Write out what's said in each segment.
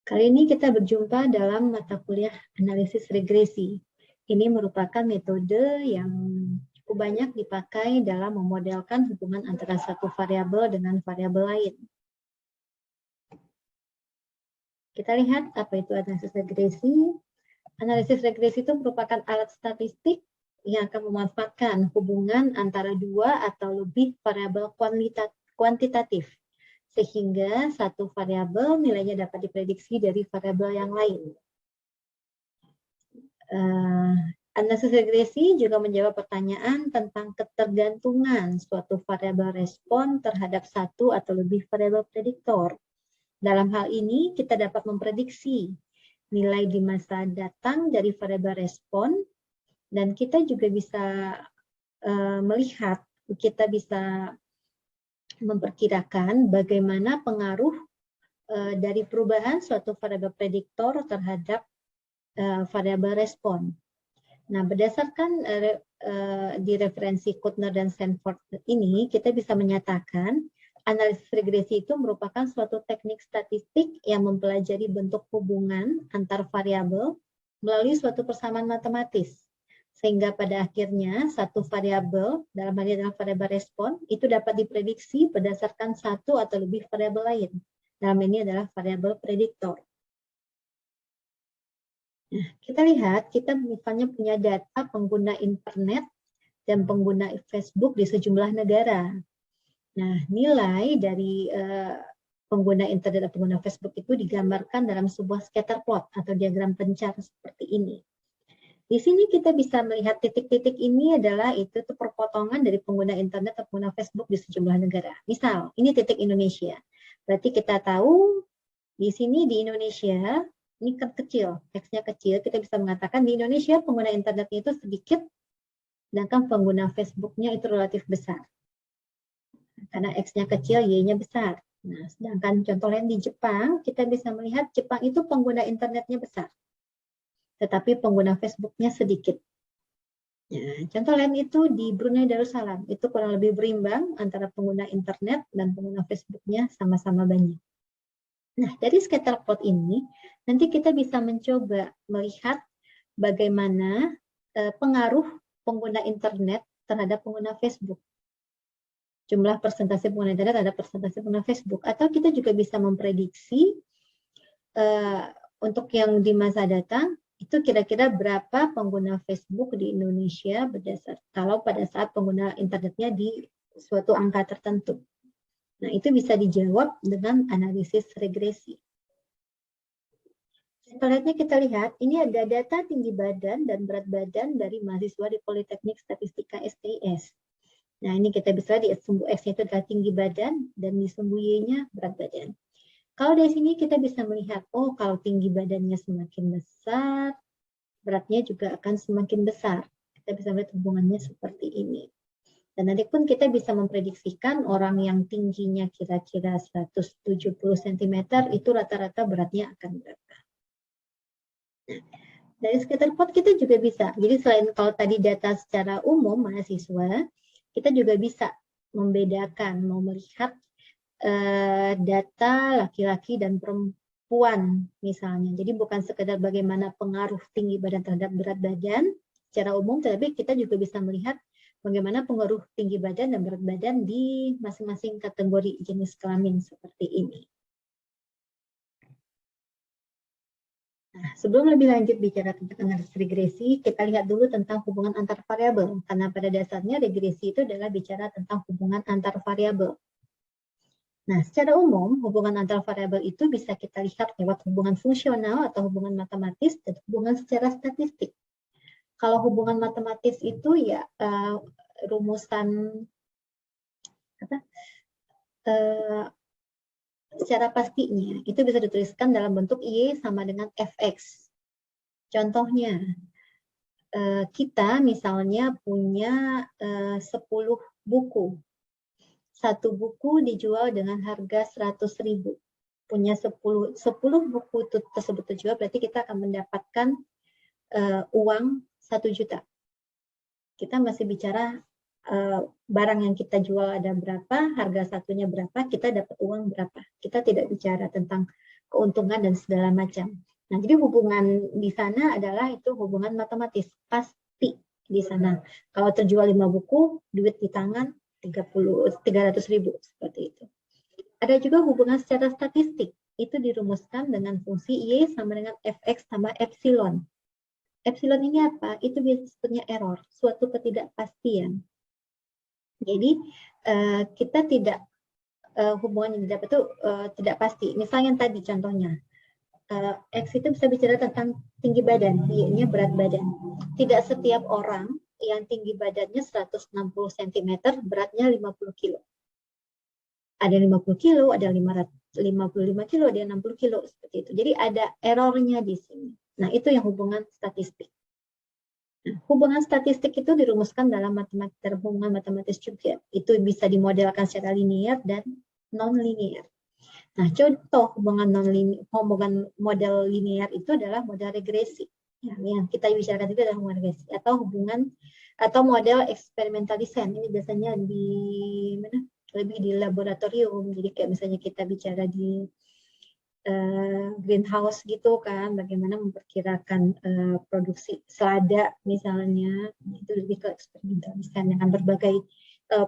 Kali ini kita berjumpa dalam mata kuliah analisis regresi. Ini merupakan metode yang cukup banyak dipakai dalam memodelkan hubungan antara satu variabel dengan variabel lain. Kita lihat apa itu analisis regresi. Analisis regresi itu merupakan alat statistik yang akan memanfaatkan hubungan antara dua atau lebih variabel kuantitatif, sehingga satu variabel nilainya dapat diprediksi dari variabel yang lain. Analisis regresi juga menjawab pertanyaan tentang ketergantungan suatu variabel respon terhadap satu atau lebih variabel prediktor. Dalam hal ini, kita dapat memprediksi nilai di masa datang dari variabel respon, dan kita juga bisa melihat, kita bisa memperkirakan bagaimana pengaruh dari perubahan suatu variabel prediktor terhadap variabel respon. Nah, berdasarkan di referensi Kuttner dan Sanford ini, kita bisa menyatakan analisis regresi itu merupakan suatu teknik statistik yang mempelajari bentuk hubungan antar variabel melalui suatu persamaan matematis. Sehingga pada akhirnya satu variabel, dalam hal ini adalah variabel respon, itu dapat diprediksi berdasarkan satu atau lebih variabel lain. Dalam ini adalah variabel prediktor. Nah, kita lihat, kita misalnya punya data pengguna internet dan pengguna Facebook di sejumlah negara. Nah, nilai dari pengguna internet dan pengguna Facebook itu digambarkan dalam sebuah scatter plot atau diagram pencar seperti ini. Di sini kita bisa melihat titik-titik ini adalah itu perpotongan dari pengguna internet atau pengguna Facebook di sejumlah negara. Misal, ini titik Indonesia. Berarti kita tahu di sini di Indonesia, ini kan kecil, X-nya kecil, kita bisa mengatakan di Indonesia pengguna internetnya itu sedikit, sedangkan pengguna Facebook-nya itu relatif besar. Karena X-nya kecil, Y-nya besar. Nah, sedangkan contoh lain di Jepang, kita bisa melihat Jepang itu pengguna internetnya besar, tetapi pengguna Facebook-nya sedikit. Nah, contoh lain itu di Brunei Darussalam, itu kurang lebih berimbang antara pengguna internet dan pengguna Facebook-nya sama-sama banyak. Nah, dari scatter plot ini, nanti kita bisa mencoba melihat bagaimana pengaruh pengguna internet terhadap pengguna Facebook. Jumlah persentase pengguna internet terhadap persentase pengguna Facebook. Atau kita juga bisa memprediksi untuk yang di masa datang, itu kira-kira berapa pengguna Facebook di Indonesia kalau pada saat pengguna internetnya di suatu angka tertentu. Nah, itu bisa dijawab dengan analisis regresi. Selanjutnya kita lihat, ini ada data tinggi badan dan berat badan dari mahasiswa di Politeknik Statistika STIS. Nah, ini kita bisa lihat di sumbu X-nya itu adalah tinggi badan dan di sumbu Y-nya berat badan. Kalau dari sini kita bisa melihat, oh kalau tinggi badannya semakin besar, beratnya juga akan semakin besar. Kita bisa melihat hubungannya seperti ini. Dan nanti pun kita bisa memprediksikan orang yang tingginya kira-kira 170 cm itu rata-rata beratnya akan berapa. Nah, dari scatter plot kita juga bisa. Jadi selain kalau tadi data secara umum mahasiswa, kita juga bisa membedakan, mau melihat data laki-laki dan perempuan misalnya. Jadi bukan sekedar bagaimana pengaruh tinggi badan terhadap berat badan secara umum, tetapi kita juga bisa melihat bagaimana pengaruh tinggi badan dan berat badan di masing-masing kategori jenis kelamin seperti ini. Nah, sebelum lebih lanjut bicara tentang analisis regresi, kita lihat dulu tentang hubungan antar variabel. Karena pada dasarnya regresi itu adalah bicara tentang hubungan antar variabel. Nah, secara umum, hubungan antar variabel itu bisa kita lihat lewat hubungan fungsional atau hubungan matematis dan hubungan secara statistik. Kalau hubungan matematis itu ya rumusan secara pastinya itu bisa dituliskan dalam bentuk Y sama dengan Fx. Contohnya, kita misalnya punya 10 buku. Satu buku dijual dengan harga 100.000. Punya 10 buku tersebut terjual, berarti kita akan mendapatkan uang 1 juta. Kita masih bicara barang yang kita jual ada berapa, harga satunya berapa, kita dapat uang berapa. Kita tidak bicara tentang keuntungan dan segala macam. Nah, jadi hubungan di sana adalah itu hubungan matematis, pasti di sana. Kalau terjual 5 buku, duit di tangan 300.000 seperti itu. Ada juga hubungan secara statistik, itu dirumuskan dengan fungsi Y sama dengan Fx tambah epsilon. Epsilon ini apa? Itu disebutnya error, suatu ketidakpastian. Jadi kita tidak hubungan yang didapat itu tidak pasti. Misalnya yang tadi contohnya, X itu bisa bicara tentang tinggi badan, Y-nya berat badan. Tidak setiap orang yang tinggi badannya 160 cm, beratnya 50 kilo. Ada 50 kilo, ada 55 kilo, ada 60 kilo, seperti itu. Jadi ada errornya di sini. Nah, itu yang hubungan statistik. Nah, hubungan statistik itu dirumuskan dalam hubungan matematis juga. Itu bisa dimodelkan secara linear dan non-linear. Nah, contoh hubungan model linear itu adalah model regresi. Yang kita bicarakan itu adalah hubungan regresi atau model eksperimental design. Ini biasanya lebih di laboratorium. Jadi kayak misalnya kita bicara di greenhouse gitu kan, bagaimana memperkirakan produksi selada misalnya, itu lebih ke eksperimental design dengan berbagai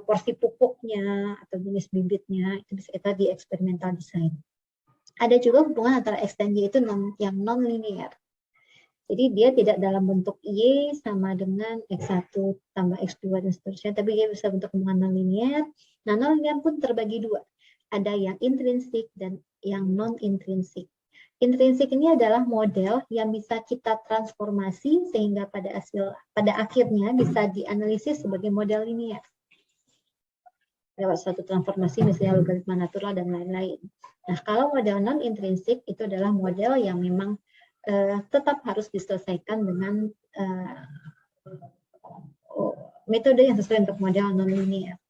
porsi pupuknya atau jenis bibitnya, itu bisa kita di eksperimental design. Ada juga hubungan antara X dan Y itu yang non-linear. Jadi dia tidak dalam bentuk Y sama dengan X1 tambah X2 dan seterusnya, tapi dia bisa bentuk hubungan non-linear. Nah, non-linear pun terbagi dua. Ada yang intrinsik dan yang non-intrinsik. Intrinsik ini adalah model yang bisa kita transformasi sehingga pada akhirnya bisa dianalisis sebagai model linear. Lewat suatu transformasi misalnya logaritma natural dan lain-lain. Nah, kalau model non-intrinsik itu adalah model yang memang tetap harus diselesaikan dengan metode yang sesuai untuk model non-linear.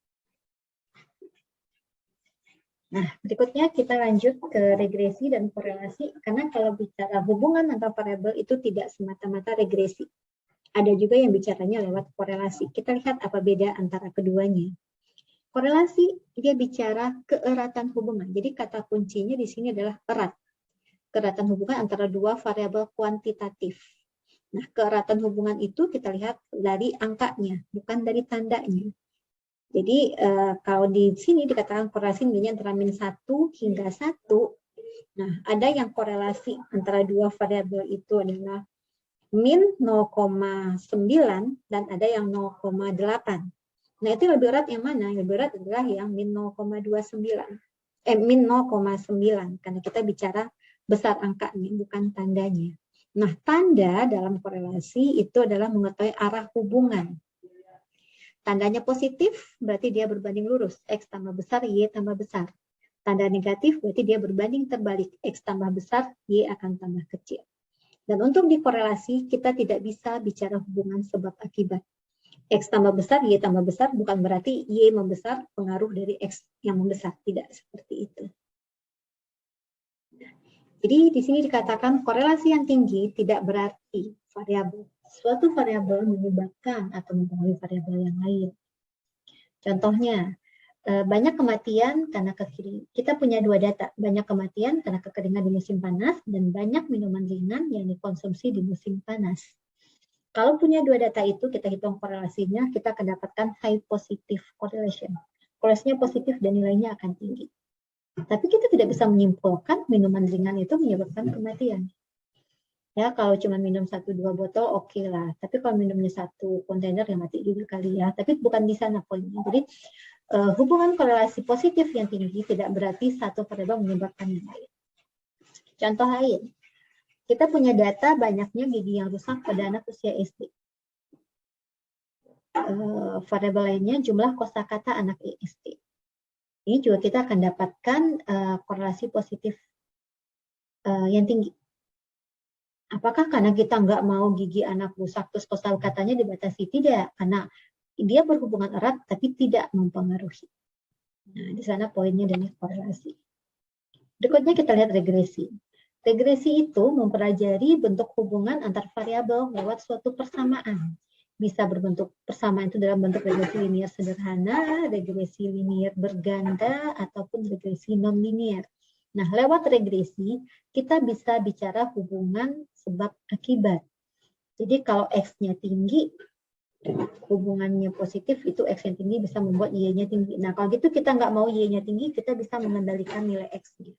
Nah, berikutnya kita lanjut ke regresi dan korelasi, karena kalau bicara hubungan antar variabel itu tidak semata-mata regresi. Ada juga yang bicaranya lewat korelasi. Kita lihat apa beda antara keduanya. Korelasi, dia bicara keeratan hubungan. Jadi kata kuncinya di sini adalah erat. Keeratan hubungan antara dua variabel kuantitatif. Nah, keeratan hubungan itu kita lihat dari angkanya, bukan dari tandanya. Jadi kalau di sini dikatakan korelasi nilainya antara min 1 hingga 1. Nah, ada yang korelasi antara dua variabel itu adalah min 0,9 dan ada yang 0,8. Nah, itu lebih erat yang mana? Yang lebih erat adalah yang min 0,29. Min 0,9 karena kita bicara besar angkanya bukan tandanya. Nah, tanda dalam korelasi itu adalah mengetahui arah hubungan. Tandanya positif, berarti dia berbanding lurus. X tambah besar, Y tambah besar. Tanda negatif, berarti dia berbanding terbalik. X tambah besar, Y akan tambah kecil. Dan untuk dikorelasi, kita tidak bisa bicara hubungan sebab akibat. X tambah besar, Y tambah besar, bukan berarti Y membesar pengaruh dari X yang membesar. Tidak seperti itu. Jadi di sini dikatakan korelasi yang tinggi tidak berarti variabel. Suatu variabel menyebabkan atau mempengaruhi variabel yang lain. Contohnya, banyak kematian karena kekeringan. Kita punya dua data, banyak kematian karena kekeringan di musim panas dan banyak minuman ringan yang dikonsumsi di musim panas. Kalau punya dua data itu, kita hitung korelasinya, kita akan dapatkan high positive correlation. Korelasinya positif dan nilainya akan tinggi. Tapi kita tidak bisa menyimpulkan minuman ringan itu menyebabkan kematian. Ya, kalau cuma minum 1-2 botol, oke lah. Tapi kalau minumnya 1 kontainer, ya mati juga kali ya. Tapi bukan di sana poinnya. Jadi, hubungan korelasi positif yang tinggi tidak berarti satu variabel menyebabkan yang lain. Contoh lain, kita punya data banyaknya gigi yang rusak pada anak usia SD. Variabel lainnya jumlah kosakata anak SD. Ini juga kita akan dapatkan korelasi positif yang tinggi. Apakah karena kita nggak mau gigi anak rusak terus kosakatanya dibatasi? Tidak, karena dia berhubungan erat tapi tidak mempengaruhi. Nah, di sana poinnya dari korelasi. Berikutnya kita lihat regresi. Regresi itu mempelajari bentuk hubungan antar variabel lewat suatu persamaan. Bisa berbentuk persamaan itu dalam bentuk regresi linear sederhana, regresi linear berganda, ataupun regresi non-linear. Nah, lewat regresi, kita bisa bicara hubungan sebab akibat. Jadi kalau X-nya tinggi, hubungannya positif, itu X yang tinggi bisa membuat Y-nya tinggi. Nah, kalau gitu kita nggak mau Y-nya tinggi, kita bisa mengendalikan nilai X-nya.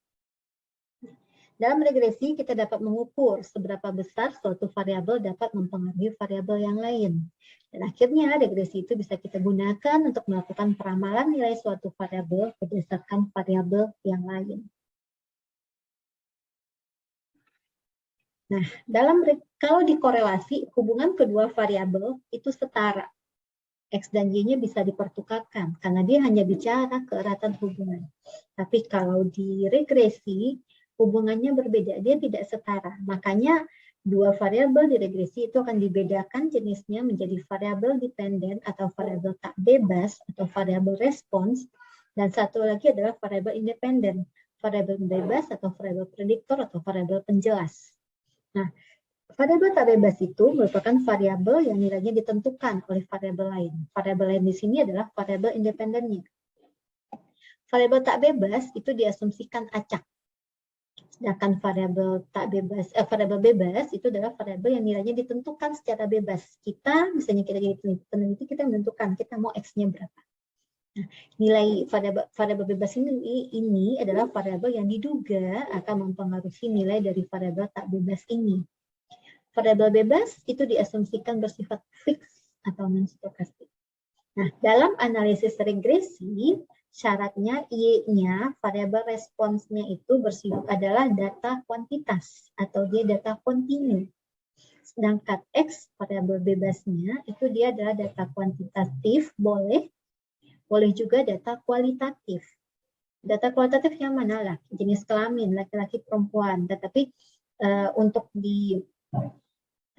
Dalam regresi, kita dapat mengukur seberapa besar suatu variabel dapat mempengaruhi variabel yang lain. Dan akhirnya, regresi itu bisa kita gunakan untuk melakukan peramalan nilai suatu variabel berdasarkan variabel yang lain. Nah, kalau dikorelasi, hubungan kedua variabel itu setara. X dan Y-nya bisa dipertukarkan, karena dia hanya bicara keeratan hubungan. Tapi kalau di regresi, hubungannya berbeda, dia tidak setara. Makanya dua variabel di regresi itu akan dibedakan jenisnya menjadi variabel dependen atau variabel tak bebas atau variabel respons, dan satu lagi adalah variabel independen, variabel bebas atau variabel prediktor atau variabel penjelas. Nah, variabel tak bebas itu merupakan variabel yang nilainya ditentukan oleh variabel lain. Variabel lain di sini adalah variabel independennya. Variabel tak bebas itu diasumsikan acak. Sedangkan variabel variabel bebas itu adalah variabel yang nilainya ditentukan secara bebas. Kita, misalnya kita jadi peneliti, kita menentukan kita mau X-nya berapa. Nah, nilai variabel bebas ini adalah variabel yang diduga akan mempengaruhi nilai dari variabel tak bebas ini. Variabel bebas itu diasumsikan bersifat fix atau non-stokastik. Nah, dalam analisis regresi, syaratnya Y-nya, variabel responsnya itu adalah data kuantitas atau dia data kontinu. Sedangkan X, variabel bebasnya, itu dia adalah data kuantitatif, boleh juga data kualitatif. Data kualitatif yang mana lah? Jenis kelamin, laki-laki, perempuan. Tetapi untuk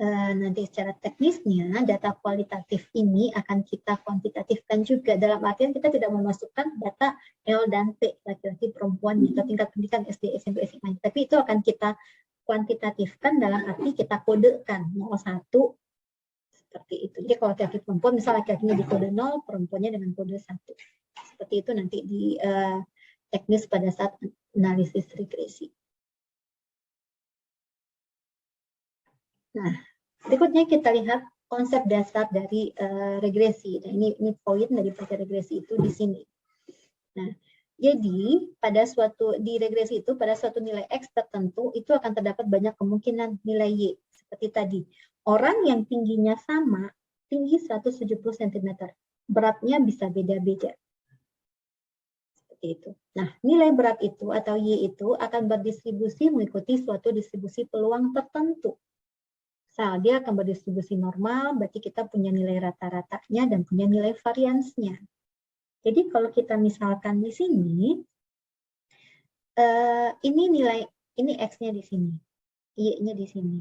nanti secara teknisnya, data kualitatif ini akan kita kuantitatifkan juga. Dalam artian kita tidak memasukkan data L dan T, laki-laki, perempuan, atau tingkat pendidikan SD, SMP, SMA. Tapi itu akan kita kuantitatifkan dalam arti kita kodekan 01, seperti itu. Jadi kalau laki-laki perempuan, misalnya laki-lakinya di kode 0, perempuannya dengan kode 1. Seperti itu nanti di teknis pada saat analisis regresi. Nah, berikutnya kita lihat konsep dasar dari regresi. Nah, ini poin dari regresi itu di sini. Nah, jadi di regresi itu pada suatu nilai X tertentu itu akan terdapat banyak kemungkinan nilai Y. Seperti tadi, orang yang tingginya sama, tinggi 170 cm, beratnya bisa beda-beda. Seperti itu. Nah, nilai berat itu atau Y itu akan berdistribusi mengikuti suatu distribusi peluang tertentu. Dia akan berdistribusi normal, berarti kita punya nilai rata-ratanya dan punya nilai variansnya. Jadi kalau kita misalkan di sini, ini X-nya di sini, Y-nya di sini.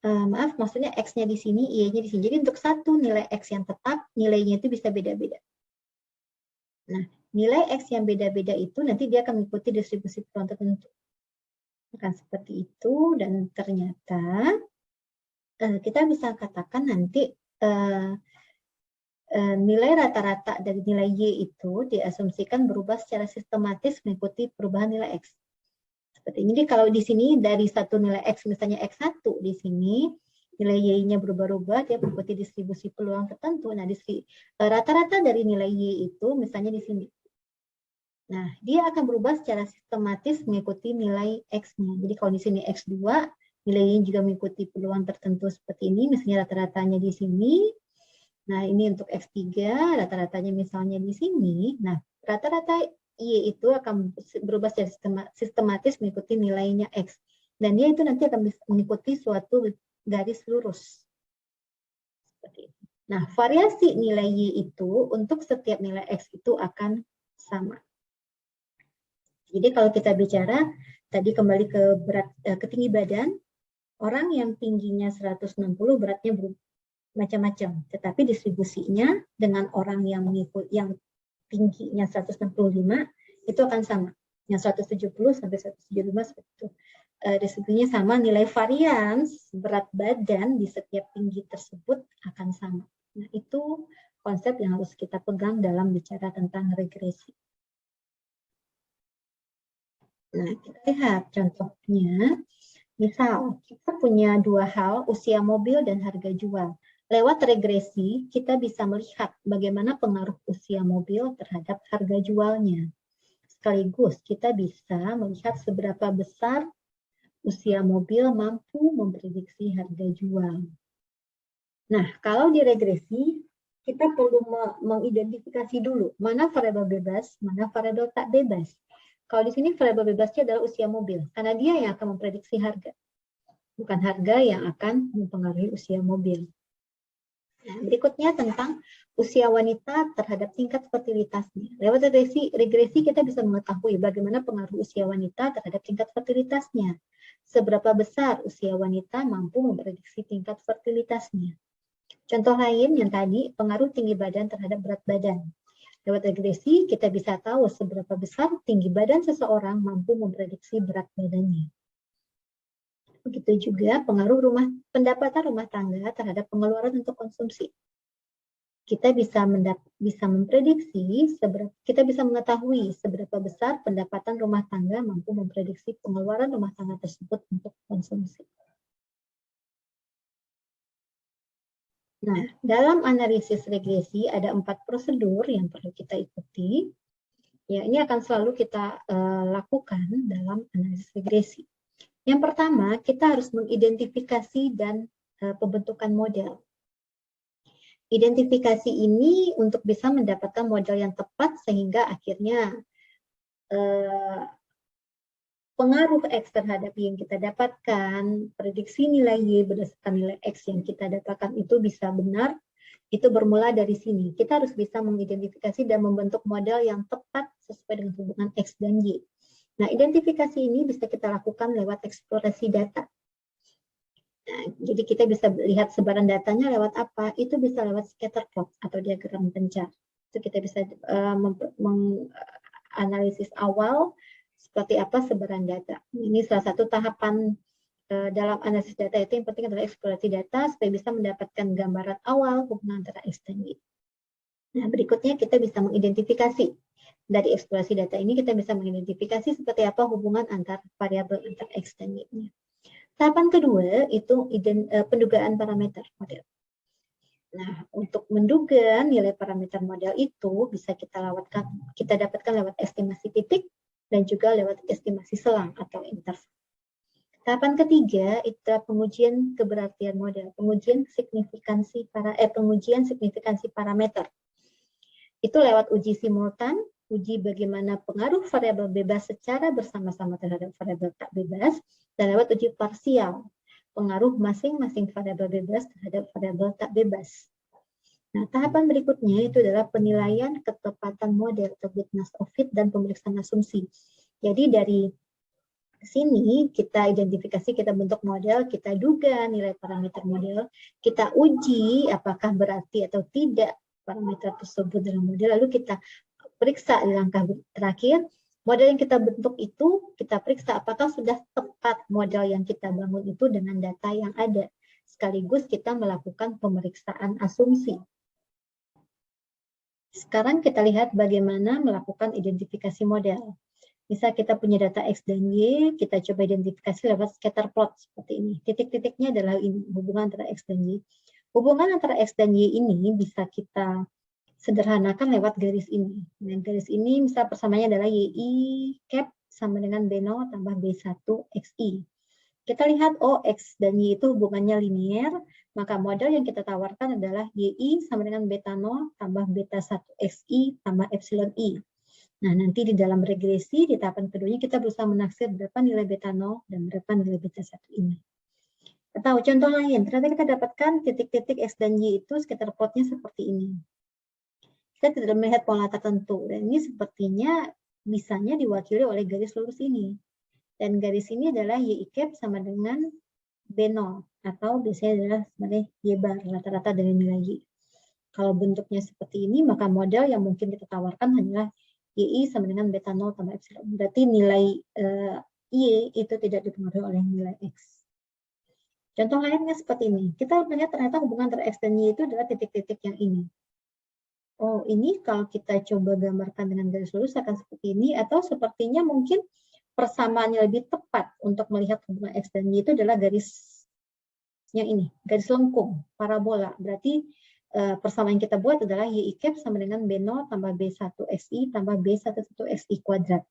Maaf, maksudnya X-nya di sini, Y-nya di sini. Jadi untuk satu nilai X yang tetap, nilainya itu bisa beda-beda. Nah, nilai X yang beda-beda itu nanti dia akan mengikuti distribusi peluang tertentu. Akan seperti itu, dan ternyata kita bisa katakan nanti nilai rata-rata dari nilai Y itu diasumsikan berubah secara sistematis mengikuti perubahan nilai X. Seperti ini. Jadi kalau di sini dari satu nilai X, misalnya X1 di sini, nilai Y-nya berubah-ubah, dia mengikuti distribusi peluang tertentu. Nah, rata-rata dari nilai Y itu misalnya di sini. Nah, dia akan berubah secara sistematis mengikuti nilai X-nya. Jadi kalau di sini X2, nilai Y juga mengikuti peluang tertentu seperti ini, misalnya rata-ratanya di sini. Nah, ini untuk X3, rata-ratanya misalnya di sini. Nah, rata-rata Y itu akan berubah secara sistematis mengikuti nilainya X. Dan dia itu nanti akan mengikuti suatu garis lurus. Seperti itu. Nah, variasi nilai Y itu untuk setiap nilai X itu akan sama. Jadi kalau kita bicara, tadi kembali ke tinggi badan, orang yang tingginya 160 beratnya macam-macam. Tetapi distribusinya dengan orang yang tingginya 165 itu akan sama. Yang 170 sampai 175 seperti itu. resikonya sama, nilai varians berat badan di setiap tinggi tersebut akan sama. Nah, itu konsep yang harus kita pegang dalam bicara tentang regresi. Nah, kita lihat contohnya. Misal, kita punya dua hal, usia mobil dan harga jual. Lewat regresi, kita bisa melihat bagaimana pengaruh usia mobil terhadap harga jualnya. Sekaligus, kita bisa melihat seberapa besar usia mobil mampu memprediksi harga jual. Nah, kalau di regresi, kita perlu mengidentifikasi dulu mana variabel bebas, mana variabel tak bebas. Kalau di sini variabel bebasnya adalah usia mobil, karena dia yang akan memprediksi harga, bukan harga yang akan mempengaruhi usia mobil. Nah, berikutnya tentang usia wanita terhadap tingkat fertilitasnya. Lewat regresi kita bisa mengetahui bagaimana pengaruh usia wanita terhadap tingkat fertilitasnya. Seberapa besar usia wanita mampu memprediksi tingkat fertilitasnya. Contoh lain yang tadi, pengaruh tinggi badan terhadap berat badan. Lewat regresi, kita bisa tahu seberapa besar tinggi badan seseorang mampu memprediksi berat badannya. Begitu juga pengaruh pendapatan rumah tangga terhadap pengeluaran untuk konsumsi. Kita bisa memprediksi, kita bisa mengetahui seberapa besar pendapatan rumah tangga mampu memprediksi pengeluaran rumah tangga tersebut untuk konsumsi. Nah, dalam analisis regresi ada 4 prosedur yang perlu kita ikuti. Ya, ini akan selalu kita lakukan dalam analisis regresi. Yang pertama, kita harus mengidentifikasi dan pembentukan model. Identifikasi ini untuk bisa mendapatkan model yang tepat sehingga akhirnya pengaruh X terhadap Y yang kita dapatkan, prediksi nilai Y berdasarkan nilai X yang kita dapatkan itu bisa benar, itu bermula dari sini. Kita harus bisa mengidentifikasi dan membentuk model yang tepat sesuai dengan hubungan X dan Y. Nah, identifikasi ini bisa kita lakukan lewat eksplorasi data. Nah, jadi kita bisa lihat sebaran datanya lewat apa? Itu bisa lewat scatter plot atau diagram pencar. Itu kita bisa menganalisis awal seperti apa sebaran data. Ini salah satu tahapan dalam analisis data itu yang penting adalah eksplorasi data supaya bisa mendapatkan gambaran awal hubungan antara X dan Y. Nah, berikutnya kita bisa mengidentifikasi. Dari eksplorasi data ini kita bisa mengidentifikasi seperti apa hubungan antar variabel antar X dan Y-nya. Tahapan kedua itu pendugaan parameter model. Nah, untuk menduga nilai parameter model itu bisa kita dapatkan lewat estimasi titik dan juga lewat estimasi selang atau interval. Tahapan ketiga itu pengujian keberartian model, pengujian signifikansi parameter. Itu lewat uji simultan, uji bagaimana pengaruh variabel bebas secara bersama-sama terhadap variabel tak bebas, dan lewat uji parsial, pengaruh masing-masing variabel bebas terhadap variabel tak bebas. Nah, tahapan berikutnya itu adalah penilaian ketepatan model atau goodness of fit dan pemeriksaan asumsi. Jadi dari sini kita identifikasi, kita bentuk model, kita duga nilai parameter model, kita uji apakah berarti atau tidak parameter tersebut dalam model, lalu kita periksa di langkah terakhir, model yang kita bentuk itu, kita periksa apakah sudah tepat model yang kita bangun itu dengan data yang ada. Sekaligus kita melakukan pemeriksaan asumsi. Sekarang kita lihat bagaimana melakukan identifikasi model. Misal kita punya data X dan Y, kita coba identifikasi lewat scatter plot seperti ini. Titik-titiknya adalah ini, hubungan antara X dan Y. Hubungan antara X dan Y ini bisa kita sederhanakan lewat garis ini. Nah, garis ini misal persamaannya adalah YI cap sama dengan B0 tambah B1 XI. Kita lihat, oh X dan Y itu hubungannya linear, maka model yang kita tawarkan adalah YI sama dengan beta 0 tambah beta 1 XI tambah epsilon I. Nah, nanti di dalam regresi, di tahapan keduanya kita berusaha menaksir berapa nilai beta 0 dan berapa nilai beta 1 ini. Atau contoh lain, ternyata kita dapatkan titik-titik X dan Y itu scatter plotnya seperti ini. Kita tidak melihat pola tertentu, dan ini sepertinya bisanya diwakili oleh garis lurus ini. Dan garis ini adalah Y cap sama dengan B0, atau biasanya adalah sebagai Y bar, rata-rata dari nilai Y. Kalau bentuknya seperti ini, maka model yang mungkin kita tawarkan hanyalah YI sama dengan beta 0 tambah epsilon. Berarti nilai Y itu tidak dipengaruhi oleh nilai X. Contoh lainnya seperti ini. Kita melihat ternyata hubungan antara X dan Y itu adalah titik-titik yang ini. Oh, ini kalau kita coba gambarkan dengan garis lurus akan seperti ini, atau sepertinya mungkin persamaan yang lebih tepat untuk melihat hubungan X dan Y itu adalah garisnya ini, garis lengkung, parabola. Berarti persamaan yang kita buat adalah Y cap sama dengan B0 tambah B1XI tambah B11XI kuadrat.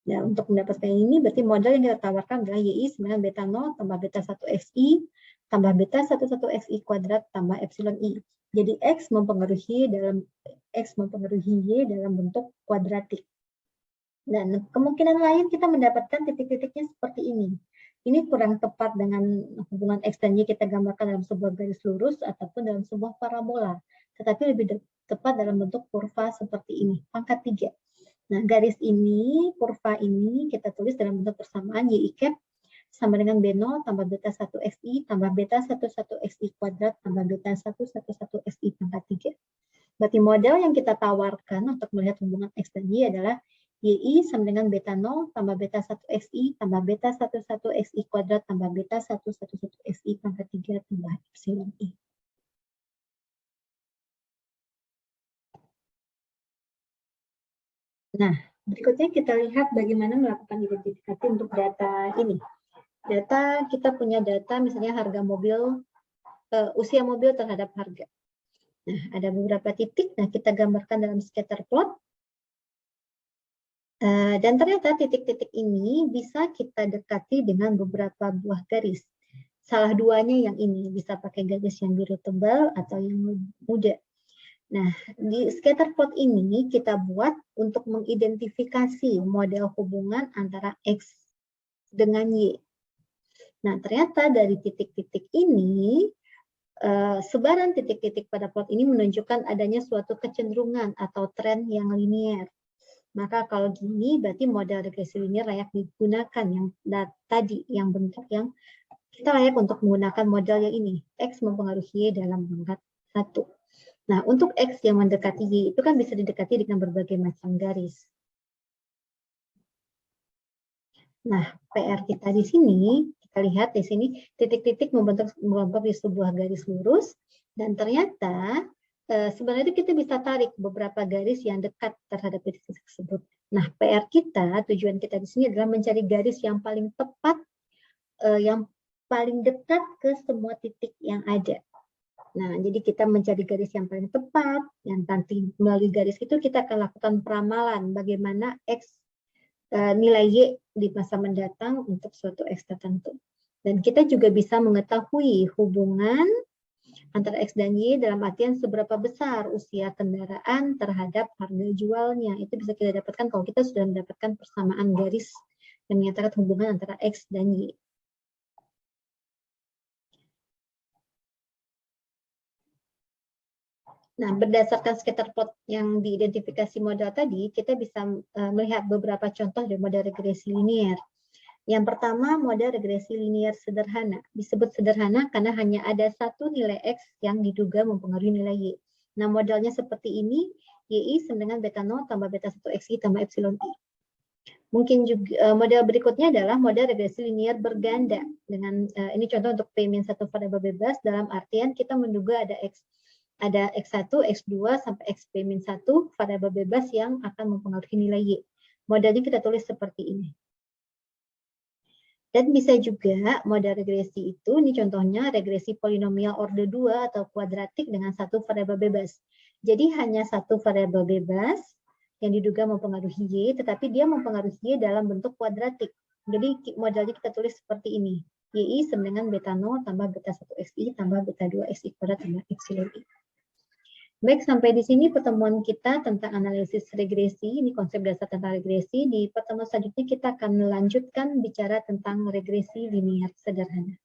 Ya, untuk mendapatkan ini berarti model yang kita tawarkan adalah YI sama dengan beta 0 tambah beta 1XI tambah beta 11XI kuadrat tambah epsilon I. Jadi X mempengaruhi Y dalam bentuk kuadratik. Dan kemungkinan lain kita mendapatkan titik-titiknya seperti ini. Ini kurang tepat dengan hubungan X dan Y kita gambarkan dalam sebuah garis lurus ataupun dalam sebuah parabola. Tetapi lebih tepat dalam bentuk kurva seperti ini, pangkat 3. Nah, garis ini, kurva ini kita tulis dalam bentuk persamaan YI cap sama dengan B0 tambah beta 1XI tambah beta 11XI kuadrat tambah beta 111XI pangkat 3. Berarti model yang kita tawarkan untuk melihat hubungan X dan Y adalah YI sama dengan beta 0 tambah beta 1XI tambah beta 11XI kuadrat tambah beta 111XI pangkat 3 tambah epsilon I. Nah, berikutnya kita lihat bagaimana melakukan identifikasi untuk data ini. Data, kita punya data misalnya harga mobil, usia mobil terhadap harga. Nah, ada beberapa titik, nah kita gambarkan dalam scatter plot. Dan ternyata titik-titik ini bisa kita dekati dengan beberapa buah garis. Salah duanya yang ini, bisa pakai garis yang biru tebal atau yang muda. Nah, di scatter plot ini kita buat untuk mengidentifikasi model hubungan antara X dengan Y. Nah, ternyata dari titik-titik ini, sebaran titik-titik pada plot ini menunjukkan adanya suatu kecenderungan atau tren yang linier. Maka kalau gini, berarti model regresi linier layak digunakan yang tadi, yang bentuk yang kita layak untuk menggunakan model yang ini. X mempengaruhi Y dalam pangkat 1. Nah, untuk X yang mendekati Y itu kan bisa didekati dengan berbagai macam garis. Nah, PR kita di sini, kita lihat di sini titik-titik membentuk di sebuah garis lurus, dan ternyata sebenarnya kita bisa tarik beberapa garis yang dekat terhadap titik tersebut. Nah, PR kita, tujuan kita di sini adalah mencari garis yang paling tepat, yang paling dekat ke semua titik yang ada. Nah, jadi kita mencari garis yang paling tepat, yang nanti melalui garis itu kita akan lakukan peramalan bagaimana X nilai Y di masa mendatang untuk suatu X tertentu. Dan kita juga bisa mengetahui hubungan antara X dan Y dalam artian seberapa besar usia kendaraan terhadap harga jualnya. Itu bisa kita dapatkan kalau kita sudah mendapatkan persamaan garis yang menyatakan hubungan antara X dan Y. Nah, berdasarkan scatter plot yang diidentifikasi model tadi, kita bisa melihat beberapa contoh dari model regresi linier. Yang pertama, model regresi linier sederhana. Disebut sederhana karena hanya ada satu nilai X yang diduga mempengaruhi nilai Y. Nah, modelnya seperti ini, YI sama dengan beta 0 tambah beta 1XI tambah epsilon I. Mungkin juga model berikutnya adalah model regresi linier berganda. Dengan ini contoh untuk P-1 variabel bebas, dalam artian kita menduga ada X1, X2, sampai XP-1 variabel bebas yang akan mempengaruhi nilai Y. Modelnya kita tulis seperti ini. Dan bisa juga model regresi itu, ini contohnya regresi polinomial order 2 atau kuadratik dengan satu variabel bebas. Jadi hanya satu variabel bebas yang diduga mempengaruhi Y, tetapi dia mempengaruhi Y dalam bentuk kuadratik. Jadi modelnya kita tulis seperti ini. YI sama dengan beta 0 tambah beta 1XI tambah beta 2XI kuadrat tambah epsilon I. Baik, sampai di sini pertemuan kita tentang analisis regresi. Ini konsep dasar tentang regresi. Di pertemuan selanjutnya kita akan melanjutkan bicara tentang regresi linier sederhana.